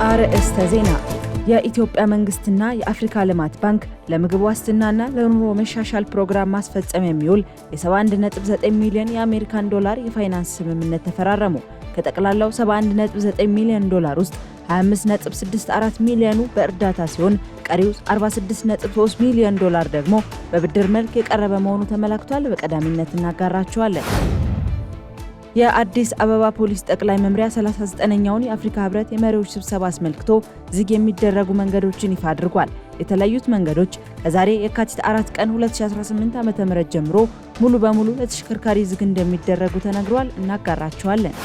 አርእስተ ዜና። የኢትዮጵያ መንግስትና የአፍሪካ ልማት ባንክ ለምግብ ዋስትናና ለኑሮ መሻሻል ፕሮግራም ማስፈጸም የሚውል የ71.9 ሚሊዮን የአሜሪካን ዶላር የፋይናንስ ስምምነት ተፈራረሙ። ከጠቅላላው 71.9 ሚሊዮን ዶላር ውስጥ 25.64 ሚሊዮኑ በእርዳታ ሲሆን ቀሪው 46.3 ሚሊዮን ዶላር ደግሞ በብድር መልክ የቀረበ መሆኑ ተመላክቷል። በቀዳሚነት እናጋራቸዋለን። የአዲስ አበባ ፖሊስ ጠቅላይ መምሪያ 39ኛውን የአፍሪካ ህብረት የመሪዎች ስብሰባ አስመልክቶ ዝግ የሚደረጉ መንገዶችን ይፋ አድርጓል። የተለያዩት መንገዶች ከዛሬ የካቲት 4 ቀን 2018 ዓ.ም ጀምሮ ሙሉ በሙሉ ለተሽከርካሪ ዝግ እንደሚደረጉ ተነግሯል። እናጋራቸዋለን።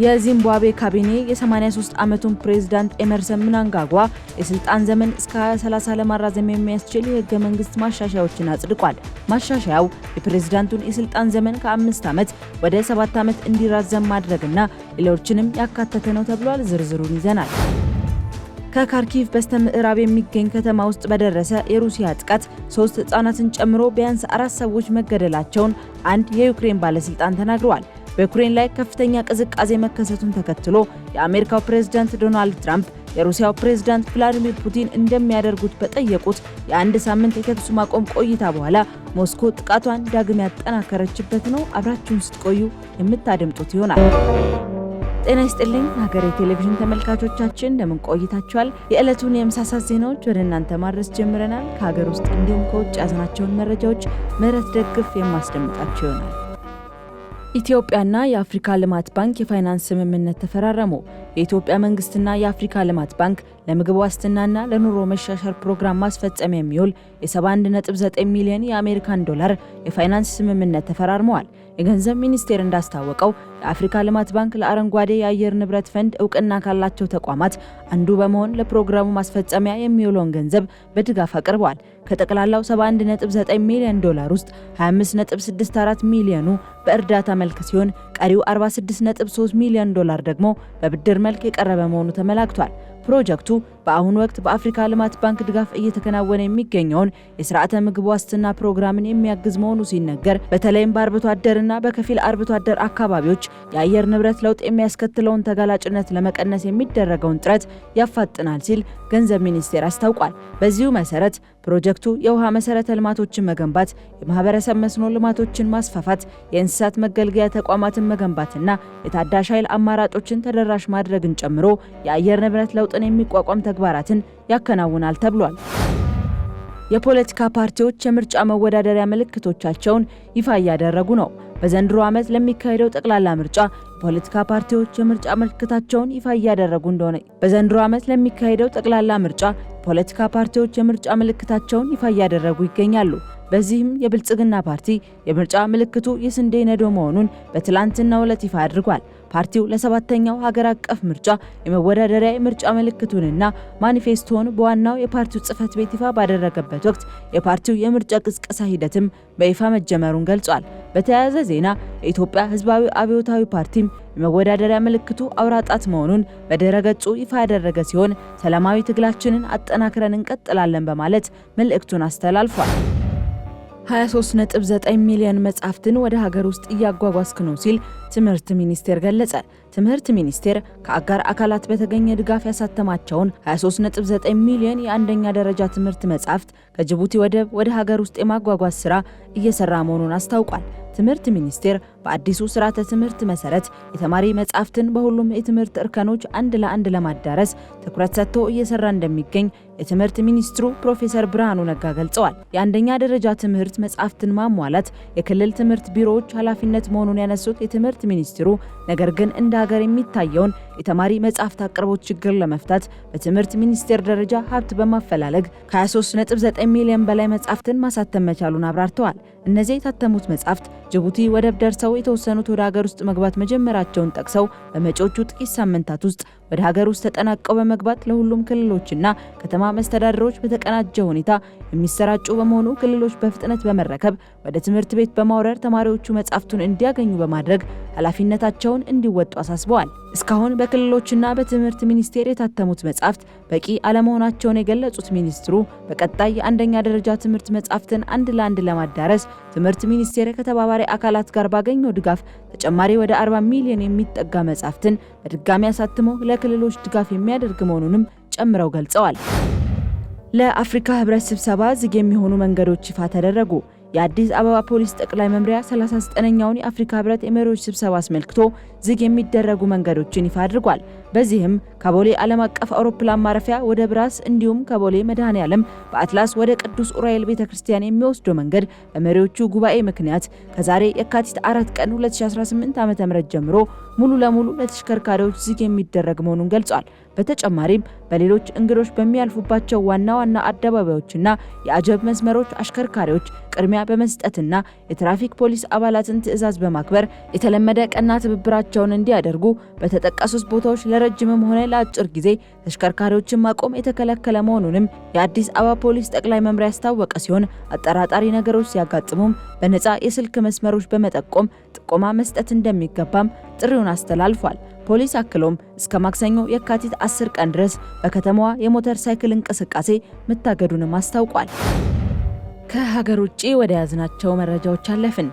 የዚምባብዌ ካቢኔ የ83 ዓመቱን ፕሬዝዳንት ኤመርሰን ምናንጋጓ የስልጣን ዘመን እስከ 2030 ለማራዘም የሚያስችል የህገ መንግስት ማሻሻያዎችን አጽድቋል። ማሻሻያው የፕሬዝዳንቱን የስልጣን ዘመን ከ5 ዓመት ወደ 7 ዓመት እንዲራዘም ማድረግና ሌሎችንም ያካተተ ነው ተብሏል። ዝርዝሩን ይዘናል። ከካርኪቭ በስተምዕራብ የሚገኝ ከተማ ውስጥ በደረሰ የሩሲያ ጥቃት 3 ህጻናትን ጨምሮ ቢያንስ 4 ሰዎች መገደላቸውን አንድ የዩክሬን ባለስልጣን ተናግረዋል። በዩክሬን ላይ ከፍተኛ ቅዝቃዜ መከሰቱን ተከትሎ የአሜሪካው ፕሬዝዳንት ዶናልድ ትራምፕ የሩሲያው ፕሬዝዳንት ቭላዲሚር ፑቲን እንደሚያደርጉት በጠየቁት የአንድ ሳምንት የተኩስ ማቆም ቆይታ በኋላ ሞስኮ ጥቃቷን ዳግም ያጠናከረችበት ነው። አብራችሁን ስትቆዩ የምታደምጡት ይሆናል። ጤና ይስጥልኝ ሀገሬ ቴሌቪዥን ተመልካቾቻችን እንደምን ቆይታችኋል? የዕለቱን የምሳሳት ዜናዎች ወደ እናንተ ማድረስ ጀምረናል። ከሀገር ውስጥ እንዲሁም ከውጭ ያዝናቸውን መረጃዎች ምህረት ደግፍ የማስደምጣቸው ይሆናል። ኢትዮጵያና የአፍሪካ ልማት ባንክ የፋይናንስ ስምምነት ተፈራረሙ። የኢትዮጵያ መንግስትና የአፍሪካ ልማት ባንክ ለምግብ ዋስትናና ለኑሮ መሻሻል ፕሮግራም ማስፈጸሚያ የሚውል የ71.9 ሚሊዮን የአሜሪካን ዶላር የፋይናንስ ስምምነት ተፈራርመዋል። የገንዘብ ሚኒስቴር እንዳስታወቀው የአፍሪካ ልማት ባንክ ለአረንጓዴ የአየር ንብረት ፈንድ እውቅና ካላቸው ተቋማት አንዱ በመሆን ለፕሮግራሙ ማስፈጸሚያ የሚውለውን ገንዘብ በድጋፍ አቅርበዋል። ከጠቅላላው 71.9 ሚሊዮን ዶላር ውስጥ 25.64 ሚሊዮኑ በእርዳታ መልክ ሲሆን ቀሪው 46.3 ሚሊዮን ዶላር ደግሞ በብድር መልክ የቀረበ መሆኑ ተመላክቷል። ፕሮጀክቱ በአሁኑ ወቅት በአፍሪካ ልማት ባንክ ድጋፍ እየተከናወነ የሚገኘውን የስርዓተ ምግብ ዋስትና ፕሮግራምን የሚያግዝ መሆኑ ሲነገር፣ በተለይም በአርብቶ አደርና በከፊል አርብቶ አደር አካባቢዎች የአየር ንብረት ለውጥ የሚያስከትለውን ተጋላጭነት ለመቀነስ የሚደረገውን ጥረት ያፋጥናል ሲል ገንዘብ ሚኒስቴር አስታውቋል። በዚሁ መሰረት ፕሮጀክቱ የውሃ መሰረተ ልማቶችን መገንባት፣ የማህበረሰብ መስኖ ልማቶችን ማስፋፋት፣ የእንስሳት መገልገያ ተቋማትን መገንባትና የታዳሽ ኃይል አማራጮችን ተደራሽ ማድረግን ጨምሮ የአየር ንብረት ለውጥን የሚቋቋም ተግባራትን ያከናውናል ተብሏል። የፖለቲካ ፓርቲዎች የምርጫ መወዳደሪያ ምልክቶቻቸውን ይፋ እያደረጉ ነው። በዘንድሮ ዓመት ለሚካሄደው ጠቅላላ ምርጫ የፖለቲካ ፓርቲዎች የምርጫ ምልክታቸውን ይፋ እያደረጉ እንደሆነ በዘንድሮ ዓመት ለሚካሄደው ጠቅላላ ምርጫ የፖለቲካ ፓርቲዎች የምርጫ ምልክታቸውን ይፋ እያደረጉ ይገኛሉ። በዚህም የብልጽግና ፓርቲ የምርጫ ምልክቱ የስንዴ ነዶ መሆኑን በትላንትናው ዕለት ይፋ አድርጓል። ፓርቲው ለ7ኛው ሀገር አቀፍ ምርጫ የመወዳደሪያ የምርጫ ምልክቱንና ማኒፌስቶውን በዋናው የፓርቲው ጽህፈት ቤት ይፋ ባደረገበት ወቅት የፓርቲው የምርጫ ቅስቀሳ ሂደትም በይፋ መጀመሩን ገልጿል። በተያያዘ ዜና የኢትዮጵያ ሕዝባዊ አብዮታዊ ፓርቲም የመወዳደሪያ ምልክቱ አውራ ጣት መሆኑን በድረ-ገጹ ይፋ ያደረገ ሲሆን ሰላማዊ ትግላችንን አጠናክረን እንቀጥላለን በማለት መልእክቱን አስተላልፏል። 23.9 ሚሊዮን መጻሕፍትን ወደ ሀገር ውስጥ እያጓጓዝክ ነው ሲል ትምህርት ሚኒስቴር ገለጸ። ትምህርት ሚኒስቴር ከአጋር አካላት በተገኘ ድጋፍ ያሳተማቸውን 23.9 ሚሊዮን የአንደኛ ደረጃ ትምህርት መጻሕፍት ከጅቡቲ ወደብ ወደ ሀገር ውስጥ የማጓጓዝ ስራ እየሰራ መሆኑን አስታውቋል። ትምህርት ሚኒስቴር በአዲሱ ስርዓተ ትምህርት መሰረት የተማሪ መጻሕፍትን በሁሉም የትምህርት እርከኖች አንድ ለአንድ ለማዳረስ ትኩረት ሰጥቶ እየሰራ እንደሚገኝ የትምህርት ሚኒስትሩ ፕሮፌሰር ብርሃኑ ነጋ ገልጸዋል። የአንደኛ ደረጃ ትምህርት መጻሕፍትን ማሟላት የክልል ትምህርት ቢሮዎች ኃላፊነት መሆኑን ያነሱት የትምህርት ሚኒስትሩ ነገር ግን እንደ ሀገር የሚታየውን የተማሪ መጻሕፍት አቅርቦት ችግር ለመፍታት በትምህርት ሚኒስቴር ደረጃ ሀብት በማፈላለግ ከ23.9 ሚሊዮን በላይ መጻሕፍትን ማሳተም መቻሉን አብራርተዋል። እነዚህ የታተሙት መጻሕፍት ጅቡቲ ወደብ ደርሰው የተወሰኑት ወደ ሀገር ውስጥ መግባት መጀመራቸውን ጠቅሰው በመጪዎቹ ጥቂት ሳምንታት ውስጥ ወደ ሀገር ውስጥ ተጠናቀው በመግባት ለሁሉም ክልሎችና ከተማ መስተዳድሮች በተቀናጀ ሁኔታ የሚሰራጩ በመሆኑ ክልሎች በፍጥነት በመረከብ ወደ ትምህርት ቤት በማውረድ ተማሪዎቹ መጻሕፍቱን እንዲያገኙ በማድረግ ኃላፊነታቸውን እንዲወጡ አሳስበዋል። እስካሁን በክልሎችና በትምህርት ሚኒስቴር የታተሙት መጻሕፍት በቂ አለመሆናቸውን የገለጹት ሚኒስትሩ በቀጣይ የአንደኛ ደረጃ ትምህርት መጻሕፍትን አንድ ለአንድ ለማዳረስ ትምህርት ሚኒስቴር ከተባባሪ አካላት ጋር ባገኘው ድጋፍ ተጨማሪ ወደ 40 ሚሊዮን የሚጠጋ መጻሕፍትን በድጋሚ አሳትሞ ለክልሎች ድጋፍ የሚያደርግ መሆኑንም ጨምረው ገልጸዋል። ለአፍሪካ ህብረት ስብሰባ ዝግ የሚሆኑ መንገዶች ይፋ ተደረጉ። የአዲስ አበባ ፖሊስ ጠቅላይ መምሪያ 39ኛውን የአፍሪካ ህብረት የመሪዎች ስብሰባ አስመልክቶ ዝግ የሚደረጉ መንገዶችን ይፋ አድርጓል። በዚህም ከቦሌ ዓለም አቀፍ አውሮፕላን ማረፊያ ወደ ብራስ እንዲሁም ከቦሌ መድኃኔዓለም በአትላስ ወደ ቅዱስ ኡራኤል ቤተክርስቲያን የሚወስደው መንገድ በመሪዎቹ ጉባኤ ምክንያት ከዛሬ የካቲት 4 ቀን 2018 ዓ.ም ጀምሮ ሙሉ ለሙሉ ለተሽከርካሪዎች ዝግ የሚደረግ መሆኑን ገልጿል። በተጨማሪም በሌሎች እንግዶች በሚያልፉባቸው ዋና ዋና አደባባዮችና የአጀብ መስመሮች አሽከርካሪዎች ቅድሚያ በመስጠትና የትራፊክ ፖሊስ አባላትን ትዕዛዝ በማክበር የተለመደ ቀና ትብብራቸውን እንዲያደርጉ በተጠቀሱት ቦታዎች ለረጅምም ሆነ ለአጭር ጊዜ ተሽከርካሪዎችን ማቆም የተከለከለ መሆኑንም የአዲስ አበባ ፖሊስ ጠቅላይ መምሪያ ያስታወቀ ሲሆን አጠራጣሪ ነገሮች ሲያጋጥሙም በነፃ የስልክ መስመሮች በመጠቆም ጥቆማ መስጠት እንደሚገባም ጥሪውን አስተላልፏል። ፖሊስ አክሎም እስከ ማክሰኞ የካቲት 10 ቀን ድረስ በከተማዋ የሞተር ሳይክል እንቅስቃሴ መታገዱንም አስታውቋል። ከሀገር ውጪ ወደ ያዝናቸው መረጃዎች አለፍን።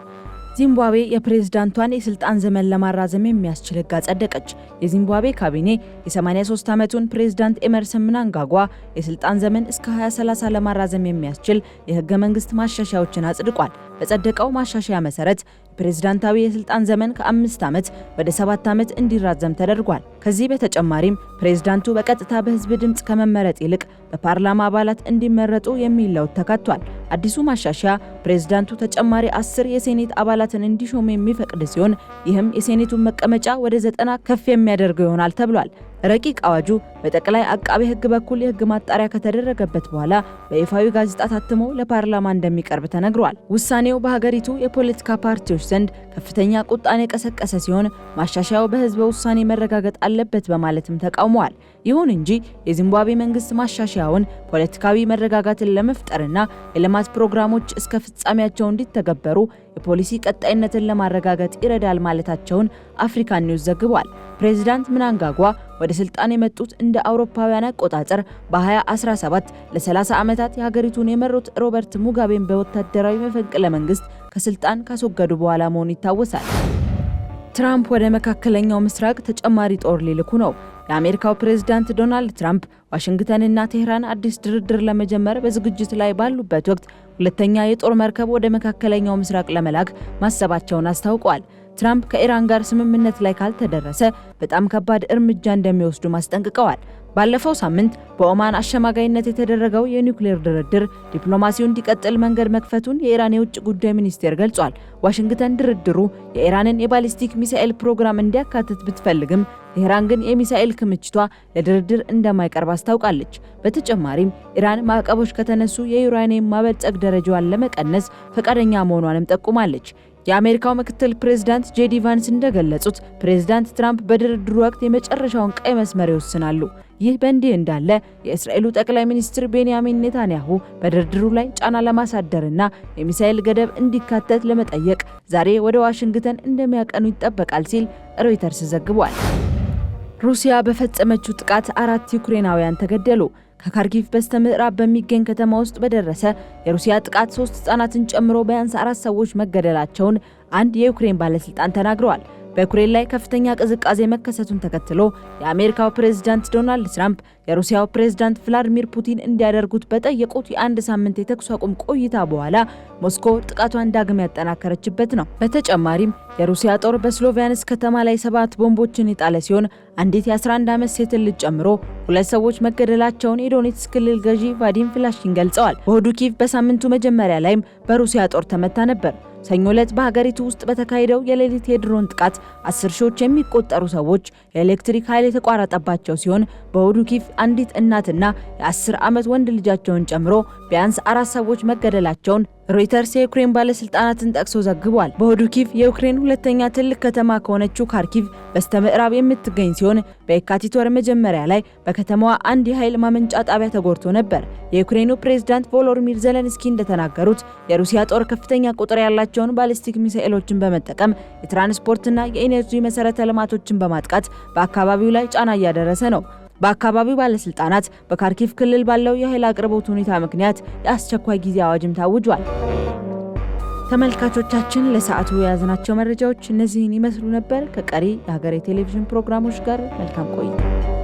ዚምባብዌ የፕሬዝዳንቷን የስልጣን ዘመን ለማራዘም የሚያስችል ሕግ አጸደቀች። የዚምባብዌ ካቢኔ የ83 ዓመቱን ፕሬዝዳንት ኤመርሰን ምናንጋጓ የስልጣን ዘመን እስከ 2030 ለማራዘም የሚያስችል የህገ መንግስት ማሻሻያዎችን አጽድቋል። በጸደቀው ማሻሻያ መሰረት ፕሬዝዳንታዊ የስልጣን ዘመን ከ5 ዓመት ወደ 7 ዓመት እንዲራዘም ተደርጓል። ከዚህ በተጨማሪም ፕሬዝዳንቱ በቀጥታ በህዝብ ድምጽ ከመመረጥ ይልቅ በፓርላማ አባላት እንዲመረጡ የሚል ለውጥ ተካቷል። አዲሱ ማሻሻያ ፕሬዝዳንቱ ተጨማሪ 10 የሴኔት አባላትን እንዲሾም የሚፈቅድ ሲሆን ይህም የሴኔቱን መቀመጫ ወደ 90 ከፍ የሚያደርገው ይሆናል ተብሏል። ረቂቅ አዋጁ በጠቅላይ አቃቤ ህግ በኩል የህግ ማጣሪያ ከተደረገበት በኋላ በይፋዊ ጋዜጣ ታትሞ ለፓርላማ እንደሚቀርብ ተነግሯል። ውሳኔው በሀገሪቱ የፖለቲካ ፓርቲዎች ዘንድ ከፍተኛ ቁጣን የቀሰቀሰ ሲሆን ማሻሻያው በህዝበ ውሳኔ መረጋገጥ አለበት በማለትም ተቃውመዋል። ይሁን እንጂ የዚምባብዌ መንግስት ማሻሻያውን ፖለቲካዊ መረጋጋትን ለመፍጠርና የልማት ፕሮግራሞች እስከ ፍጻሜያቸው እንዲተገበሩ የፖሊሲ ቀጣይነትን ለማረጋገጥ ይረዳል ማለታቸውን አፍሪካ ኒውስ ዘግቧል። ፕሬዝዳንት ምናንጋጓ ወደ ስልጣን የመጡት እንደ አውሮፓውያን አቆጣጠር በ2017 ለ30 ዓመታት የሀገሪቱን የመሩት ሮበርት ሙጋቤን በወታደራዊ መፈንቅለ መንግስት ከስልጣን ካስወገዱ በኋላ መሆኑ ይታወሳል። ትራምፕ ወደ መካከለኛው ምስራቅ ተጨማሪ ጦር ሊልኩ ነው። የአሜሪካው ፕሬዝዳንት ዶናልድ ትራምፕ ዋሽንግተንና ቴህራን አዲስ ድርድር ለመጀመር በዝግጅት ላይ ባሉበት ወቅት ሁለተኛ የጦር መርከብ ወደ መካከለኛው ምስራቅ ለመላክ ማሰባቸውን አስታውቀዋል። ትራምፕ ከኢራን ጋር ስምምነት ላይ ካልተደረሰ በጣም ከባድ እርምጃ እንደሚወስዱ ማስጠንቅቀዋል። ባለፈው ሳምንት በኦማን አሸማጋይነት የተደረገው የኒውክሌር ድርድር ዲፕሎማሲውን እንዲቀጥል መንገድ መክፈቱን የኢራን የውጭ ጉዳይ ሚኒስቴር ገልጿል። ዋሽንግተን ድርድሩ የኢራንን የባሊስቲክ ሚሳኤል ፕሮግራም እንዲያካትት ብትፈልግም ቴህራን ግን የሚሳኤል ክምችቷ ለድርድር እንደማይቀርብ አስታውቃለች። በተጨማሪም ኢራን ማዕቀቦች ከተነሱ የዩራኒየም ማበልጸግ ደረጃዋን ለመቀነስ ፈቃደኛ መሆኗንም ጠቁማለች። የአሜሪካው ምክትል ፕሬዝዳንት ጄዲ ቫንስ እንደገለጹት ፕሬዝዳንት ትራምፕ በድርድሩ ወቅት የመጨረሻውን ቀይ መስመር ይወስናሉ። ይህ በእንዲህ እንዳለ የእስራኤሉ ጠቅላይ ሚኒስትር ቤንያሚን ኔታንያሁ በድርድሩ ላይ ጫና ለማሳደርና የሚሳኤል ገደብ እንዲካተት ለመጠየቅ ዛሬ ወደ ዋሽንግተን እንደሚያቀኑ ይጠበቃል ሲል ሮይተርስ ዘግቧል። ሩሲያ በፈጸመችው ጥቃት 4 ዩክሬናውያን ተገደሉ። ከካርኪቭ በስተምዕራብ በሚገኝ ከተማ ውስጥ በደረሰ የሩሲያ ጥቃት 3 ህጻናትን ጨምሮ ቢያንስ 4 ሰዎች መገደላቸውን አንድ የዩክሬን ባለስልጣን ተናግረዋል። በዩክሬን ላይ ከፍተኛ ቅዝቃዜ መከሰቱን ተከትሎ የአሜሪካው ፕሬዝዳንት ዶናልድ ትራምፕ የሩሲያው ፕሬዝዳንት ቭላዲሚር ፑቲን እንዲያደርጉት በጠየቁት የአንድ ሳምንት የተኩስ አቁም ቆይታ በኋላ ሞስኮ ጥቃቷን ዳግም ያጠናከረችበት ነው። በተጨማሪም የሩሲያ ጦር በስሎቪያንስክ ከተማ ላይ 7 ቦምቦችን የጣለ ሲሆን አንዲት የ11 ዓመት ሴትን ልጅ ጨምሮ 2 ሰዎች መገደላቸውን የዶኔትስክ ክልል ገዢ ቫዲም ፍላሽኪን ገልጸዋል። በሆዱ ኪቭ በሳምንቱ መጀመሪያ ላይም በሩሲያ ጦር ተመታ ነበር። ሰኞ ዕለት በሀገሪቱ ውስጥ በተካሄደው የሌሊት የድሮን ጥቃት 10 ሺዎች የሚቆጠሩ ሰዎች የኤሌክትሪክ ኃይል የተቋረጠባቸው ሲሆን በሆዱ ኪቭ አንዲት እናትና የ10 ዓመት ወንድ ልጃቸውን ጨምሮ ቢያንስ 4 ሰዎች መገደላቸውን ሮይተርስ የዩክሬን ባለስልጣናትን ጠቅሶ ዘግቧል። በሆዱ ኪቭ የዩክሬን ሁለተኛ ትልቅ ከተማ ከሆነችው ካርኪቭ በስተምዕራብ የምትገኝ ሲሆን በየካቲት ወር መጀመሪያ ላይ በከተማዋ አንድ የኃይል ማመንጫ ጣቢያ ተጎድቶ ነበር። የዩክሬኑ ፕሬዝዳንት ቮሎዲሚር ዜሌንስኪ እንደተናገሩት የሩሲያ ጦር ከፍተኛ ቁጥር ያላቸውን ባሊስቲክ ሚሳኤሎችን በመጠቀም የትራንስፖርትና የኢነርጂ መሰረተ ልማቶችን በማጥቃት በአካባቢው ላይ ጫና እያደረሰ ነው። በአካባቢው ባለስልጣናት በካርኪቭ ክልል ባለው የኃይል አቅርቦት ሁኔታ ምክንያት የአስቸኳይ ጊዜ አዋጅም ታውጇል። ተመልካቾቻችን ለሰዓቱ የያዝናቸው መረጃዎች እነዚህን ይመስሉ ነበር። ከቀሪ የሀገሬ ቴሌቪዥን ፕሮግራሞች ጋር መልካም ቆይታ